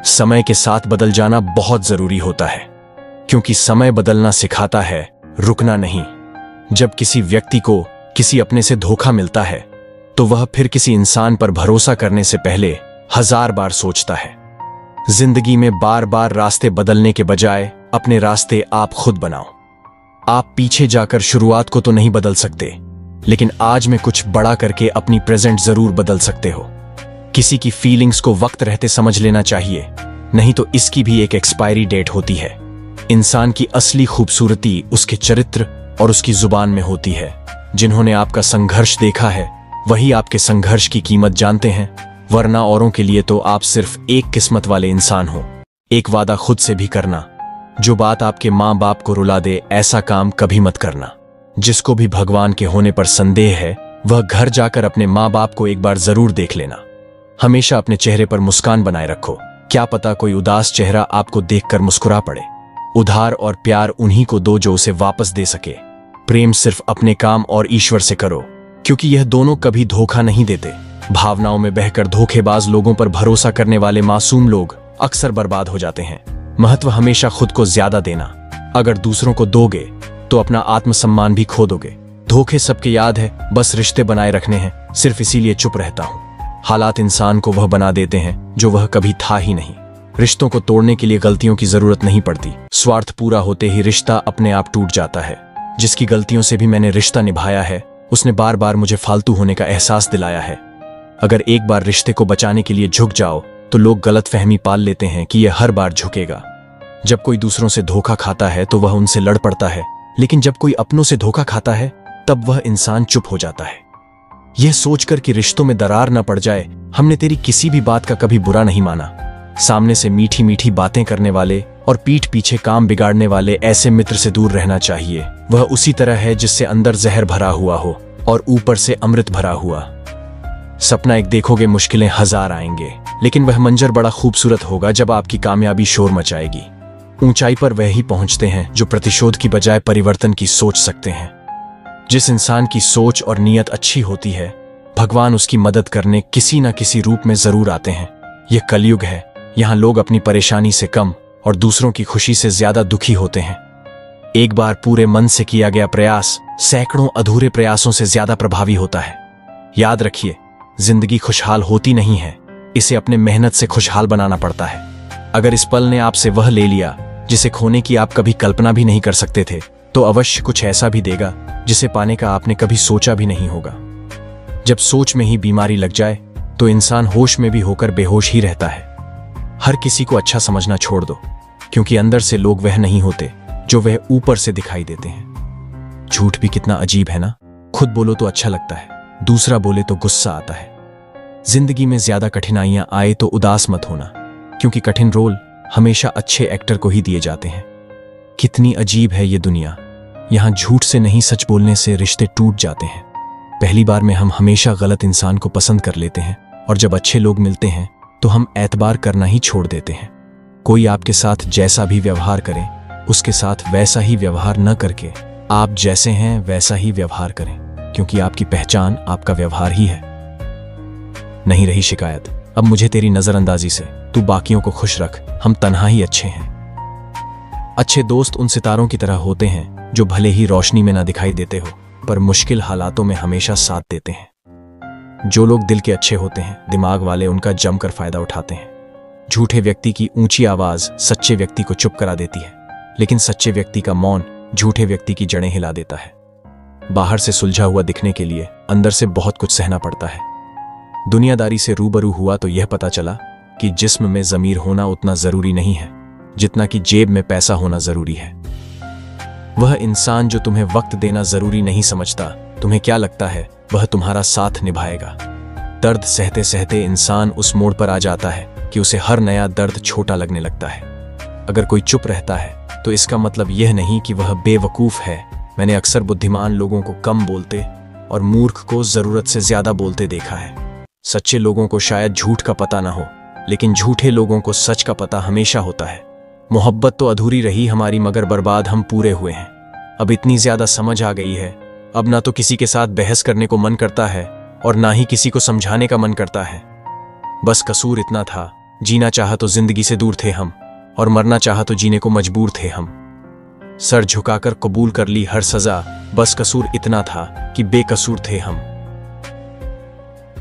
समय के साथ बदल जाना बहुत जरूरी होता है, क्योंकि समय बदलना सिखाता है, रुकना नहीं। जब किसी व्यक्ति को किसी अपने से धोखा मिलता है तो वह फिर किसी इंसान पर भरोसा करने से पहले 1000 बार सोचता है। जिंदगी में बार बार रास्ते बदलने के बजाय अपने रास्ते आप खुद बनाओ। आप पीछे जाकर शुरुआत को तो नहीं बदल सकते, लेकिन आज में कुछ बड़ा करके अपनी प्रेजेंट जरूर बदल सकते हो। किसी की फीलिंग्स को वक्त रहते समझ लेना चाहिए, नहीं तो इसकी भी एक एक्सपायरी डेट होती है। इंसान की असली खूबसूरती उसके चरित्र और उसकी जुबान में होती है। जिन्होंने आपका संघर्ष देखा है वही आपके संघर्ष की कीमत जानते हैं, वरना औरों के लिए तो आप सिर्फ एक किस्मत वाले इंसान हो। एक वादा खुद से भी करना, जो बात आपके माँ बाप को रुला दे ऐसा काम कभी मत करना। जिसको भी भगवान के होने पर संदेह है वह घर जाकर अपने माँ बाप को एक बार जरूर देख लेना। हमेशा अपने चेहरे पर मुस्कान बनाए रखो, क्या पता कोई उदास चेहरा आपको देखकर मुस्कुरा पड़े। उधार और प्यार उन्हीं को दो जो उसे वापस दे सके। प्रेम सिर्फ अपने काम और ईश्वर से करो, क्योंकि यह दोनों कभी धोखा नहीं देते। भावनाओं में बहकर धोखेबाज लोगों पर भरोसा करने वाले मासूम लोग अक्सर बर्बाद हो जाते हैं। महत्व हमेशा खुद को ज्यादा देना। अगर दूसरों को दोगे तो अपना आत्मसम्मान भी खो दोगे। धोखे सबके याद है, बस रिश्ते बनाए रखने हैं, सिर्फ इसीलिए चुप रहता हूं। हालात इंसान को वह बना देते हैं जो वह कभी था ही नहीं। रिश्तों को तोड़ने के लिए गलतियों की जरूरत नहीं पड़ती, स्वार्थ पूरा होते ही रिश्ता अपने आप टूट जाता है। जिसकी गलतियों से भी मैंने रिश्ता निभाया है उसने बार बार मुझे फालतू होने का एहसास दिलाया है। अगर एक बार रिश्ते को बचाने के लिए झुक जाओ तो लोग गलतफहमी पाल लेते हैं कि यह हर बार झुकेगा। जब कोई दूसरों से धोखा खाता है तो वह उनसे लड़ पड़ता है, लेकिन जब कोई अपनों से धोखा खाता है तब वह इंसान चुप हो जाता है। यह सोचकर कि रिश्तों में दरार न पड़ जाए, हमने तेरी किसी भी बात का कभी बुरा नहीं माना। सामने से मीठी मीठी बातें करने वाले और पीठ पीछे काम बिगाड़ने वाले ऐसे मित्र से दूर रहना चाहिए। वह उसी तरह है जिससे अंदर जहर भरा हुआ हो और ऊपर से अमृत भरा हुआ। सपना एक देखोगे, मुश्किलें 1000 आएंगे, लेकिन वह मंजर बड़ा खूबसूरत होगा जब आपकी कामयाबी शोर मचाएगी। ऊंचाई पर वह ही पहुंचते हैं जो प्रतिशोध की बजाय परिवर्तन की सोच सकते हैं। जिस इंसान की सोच और नीयत अच्छी होती है, भगवान उसकी मदद करने किसी न किसी रूप में जरूर आते हैं। यह कलयुग है, यहाँ लोग अपनी परेशानी से कम और दूसरों की खुशी से ज्यादा दुखी होते हैं। एक बार पूरे मन से किया गया प्रयास सैकड़ों अधूरे प्रयासों से ज्यादा प्रभावी होता है। याद रखिए, जिंदगी खुशहाल होती नहीं है, इसे अपने मेहनत से खुशहाल बनाना पड़ता है। अगर इस पल ने आपसे वह ले लिया जिसे खोने की आप कभी कल्पना भी नहीं कर सकते थे, तो अवश्य कुछ ऐसा भी देगा जिसे पाने का आपने कभी सोचा भी नहीं होगा। जब सोच में ही बीमारी लग जाए तो इंसान होश में भी होकर बेहोश ही रहता है। हर किसी को अच्छा समझना छोड़ दो, क्योंकि अंदर से लोग वह नहीं होते जो वह ऊपर से दिखाई देते हैं। झूठ भी कितना अजीब है ना। खुद बोलो तो अच्छा लगता है, दूसरा बोले तो गुस्सा आता है। जिंदगी में ज्यादा कठिनाइयां आए तो उदास मत होना, क्योंकि कठिन रोल हमेशा अच्छे एक्टर को ही दिए जाते हैं। कितनी अजीब है ये दुनिया, यहां झूठ से नहीं सच बोलने से रिश्ते टूट जाते हैं। पहली बार में हम हमेशा गलत इंसान को पसंद कर लेते हैं, और जब अच्छे लोग मिलते हैं तो हम एतबार करना ही छोड़ देते हैं। कोई आपके साथ जैसा भी व्यवहार करे, उसके साथ वैसा ही व्यवहार न करके आप जैसे हैं वैसा ही व्यवहार करें, क्योंकि आपकी पहचान आपका व्यवहार ही है। नहीं रही शिकायत अब मुझे तेरी नजरअंदाजी से, तू बाकियों को खुश रख, हम तन्हा ही अच्छे हैं। अच्छे दोस्त उन सितारों की तरह होते हैं जो भले ही रोशनी में ना दिखाई देते हो, पर मुश्किल हालातों में हमेशा साथ देते हैं। जो लोग दिल के अच्छे होते हैं, दिमाग वाले उनका जमकर फायदा उठाते हैं। झूठे व्यक्ति की ऊंची आवाज सच्चे व्यक्ति को चुप करा देती है, लेकिन सच्चे व्यक्ति का मौन झूठे व्यक्ति की जड़ें हिला देता है। बाहर से सुलझा हुआ दिखने के लिए अंदर से बहुत कुछ सहना पड़ता है। दुनियादारी से रूबरू हुआ तो यह पता चला कि जिस्म में ज़मीर होना उतना जरूरी नहीं है जितना कि जेब में पैसा होना जरूरी है। वह इंसान जो तुम्हें वक्त देना जरूरी नहीं समझता, तुम्हें क्या लगता है वह तुम्हारा साथ निभाएगा। दर्द सहते सहते इंसान उस मोड़ पर आ जाता है कि उसे हर नया दर्द छोटा लगने लगता है। अगर कोई चुप रहता है तो इसका मतलब यह नहीं कि वह बेवकूफ है। मैंने अक्सर बुद्धिमान लोगों को कम बोलते और मूर्ख को जरूरत से ज्यादा बोलते देखा है। सच्चे लोगों को शायद झूठ का पता ना हो, लेकिन झूठे लोगों को सच का पता हमेशा होता है। मोहब्बत तो अधूरी रही हमारी, मगर बर्बाद हम पूरे हुए हैं। अब इतनी ज्यादा समझ आ गई है, अब ना तो किसी के साथ बहस करने को मन करता है और ना ही किसी को समझाने का मन करता है। बस कसूर इतना था जीना चाहा तो जिंदगी से दूर थे हम, और मरना चाहा तो जीने को मजबूर थे हम। सर झुकाकर कबूल कर ली हर सजा, बस कसूर इतना था कि बेकसूर थे हम।